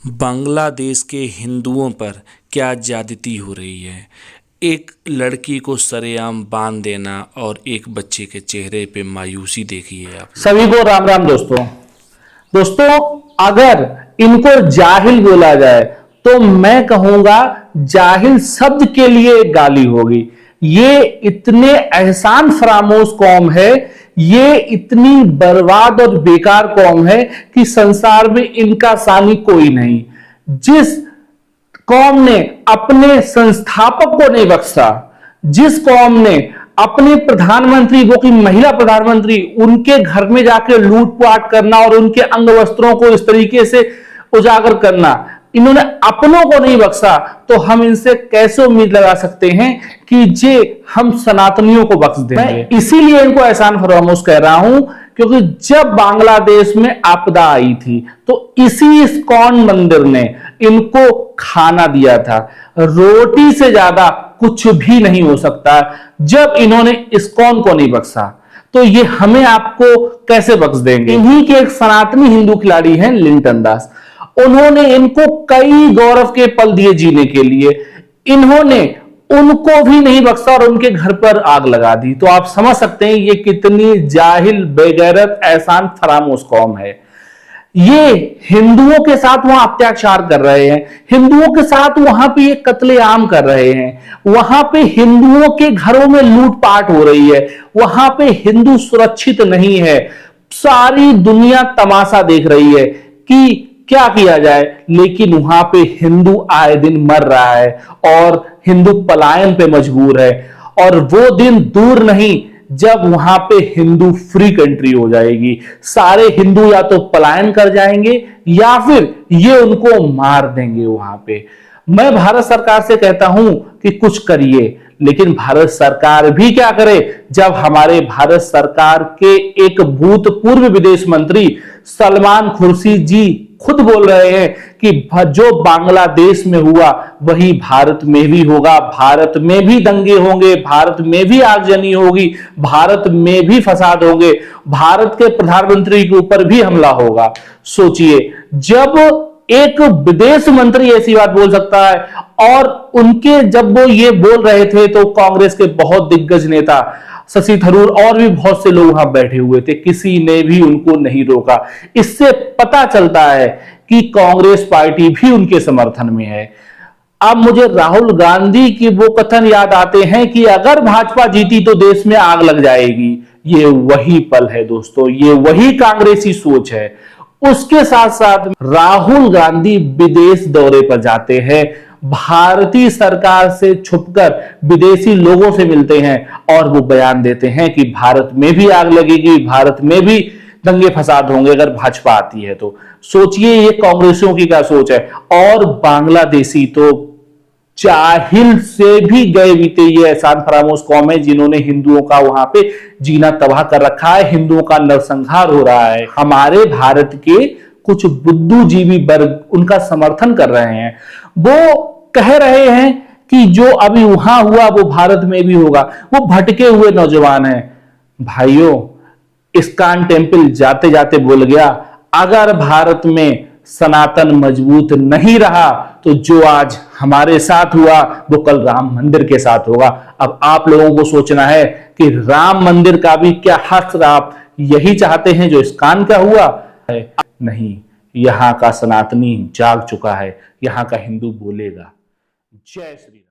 बांग्लादेश के हिंदुओं पर क्या ज्यादती हो रही है। एक लड़की को सरेआम बांध देना और एक बच्चे के चेहरे पे मायूसी देखी है आप। सभी को राम राम दोस्तों अगर इनको जाहिल बोला जाए तो मैं कहूंगा जाहिल शब्द के लिए एक गाली होगी। ये इतने एहसान फरामोश कौम है, ये इतनी बर्बाद और बेकार कौम है कि संसार में इनका सानी कोई नहीं। जिस कौम ने अपने संस्थापक को नहीं बख्शा, जिस कौम ने अपने प्रधानमंत्री, वो की महिला प्रधानमंत्री, उनके घर में जाकर लूटपाट करना और उनके अंग वस्त्रों को इस तरीके से उजागर करना, इन्होंने अपनों को नहीं बख्शा, तो हम इनसे कैसे उम्मीद लगा सकते हैं कि जे हम सनातनियों को बख्श देंगे। मैं इसीलिए इनको एहसान फरामोश कह रहा हूं क्योंकि जब बांग्लादेश में आपदा आई थी तो इसी इस्कॉन मंदिर ने इनको खाना दिया था। रोटी से ज्यादा कुछ भी नहीं हो सकता। जब इन्होंने इस्कॉन को नहीं बख्शा तो ये हमें आपको कैसे बख्श देंगे। इन्हीं के एक सनातनी हिंदू खिलाड़ी हैं लिंटन दास, उन्होंने इनको कई गौरव के पल दिए जीने के लिए, इन्होंने उनको भी नहीं बख्शा और उनके घर पर आग लगा दी। तो आप समझ सकते हैं ये कितनी जाहिल, बेगैरत, एहसान फरामोश कौम है। ये हिंदुओं के साथ वहां अत्याचार कर रहे हैं, हिंदुओं के साथ वहां पे ये कत्लेआम कर रहे हैं, वहां पे हिंदुओं के घरों में लूटपाट हो रही है, वहां पे हिंदू सुरक्षित नहीं है। सारी दुनिया तमाशा देख रही है कि क्या किया जाए, लेकिन वहां पे हिंदू आए दिन मर रहा है और हिंदू पलायन पे मजबूर है। और वो दिन दूर नहीं जब वहां पे हिंदू फ्री कंट्री हो जाएगी। सारे हिंदू या तो पलायन कर जाएंगे या फिर ये उनको मार देंगे वहां पे। मैं भारत सरकार से कहता हूं कि कुछ करिए, लेकिन भारत सरकार भी क्या करे जब हमारे भारत सरकार के एक भूतपूर्व विदेश मंत्री सलमान खुर्शीद जी खुद बोल रहे हैं कि जो बांग्लादेश में हुआ वही भारत में भी होगा, भारत में भी दंगे होंगे, भारत में भी आगजनी होगी, भारत में भी फसाद होंगे, भारत के प्रधानमंत्री के ऊपर भी हमला होगा। सोचिए, जब एक विदेश मंत्री ऐसी बात बोल सकता है और उनके जब वो ये बोल रहे थे तो कांग्रेस के बहुत दिग्गज नेता शशि थरूर और भी बहुत से लोग वहां बैठे हुए थे, किसी ने भी उनको नहीं रोका। इससे पता चलता है कि कांग्रेस पार्टी भी उनके समर्थन में है। अब मुझे राहुल गांधी की वो कथन याद आते हैं कि अगर भाजपा जीती तो देश में आग लग जाएगी। ये वही पल है दोस्तों, ये वही कांग्रेसी सोच है। उसके साथ साथ राहुल गांधी विदेश दौरे पर जाते हैं, भारतीय सरकार से छुपकर विदेशी लोगों से मिलते हैं और वो बयान देते हैं कि भारत में भी आग लगेगी, भारत में भी दंगे फसाद होंगे अगर भाजपा आती है तो। सोचिए ये कांग्रेसियों की क्या सोच है। और बांग्लादेशी तो जाहिल से भी गए बीते ये एहसान फरामोश कौम है जिन्होंने हिंदुओं का वहां पे जीना तबाह कर रखा है, हिंदुओं का नरसंहार हो रहा है। हमारे भारत के कुछ बुद्धिजीवी वर्ग उनका समर्थन कर रहे हैं, वो कह रहे हैं कि जो अभी वहां हुआ वो भारत में भी होगा। वो भटके हुए नौजवान हैं। भाइयों, इस्कॉन टेम्पल जाते जाते बोल गया, अगर भारत में सनातन मजबूत नहीं रहा तो जो आज हमारे साथ हुआ वो कल राम मंदिर के साथ होगा। अब आप लोगों को सोचना है कि राम मंदिर का भी क्या हश्र आप यही चाहते हैं जो इस्कॉन का हुआ है? नहीं, यहां का सनातनी जाग चुका है, यहां का हिंदू बोलेगा। जय श्री राम।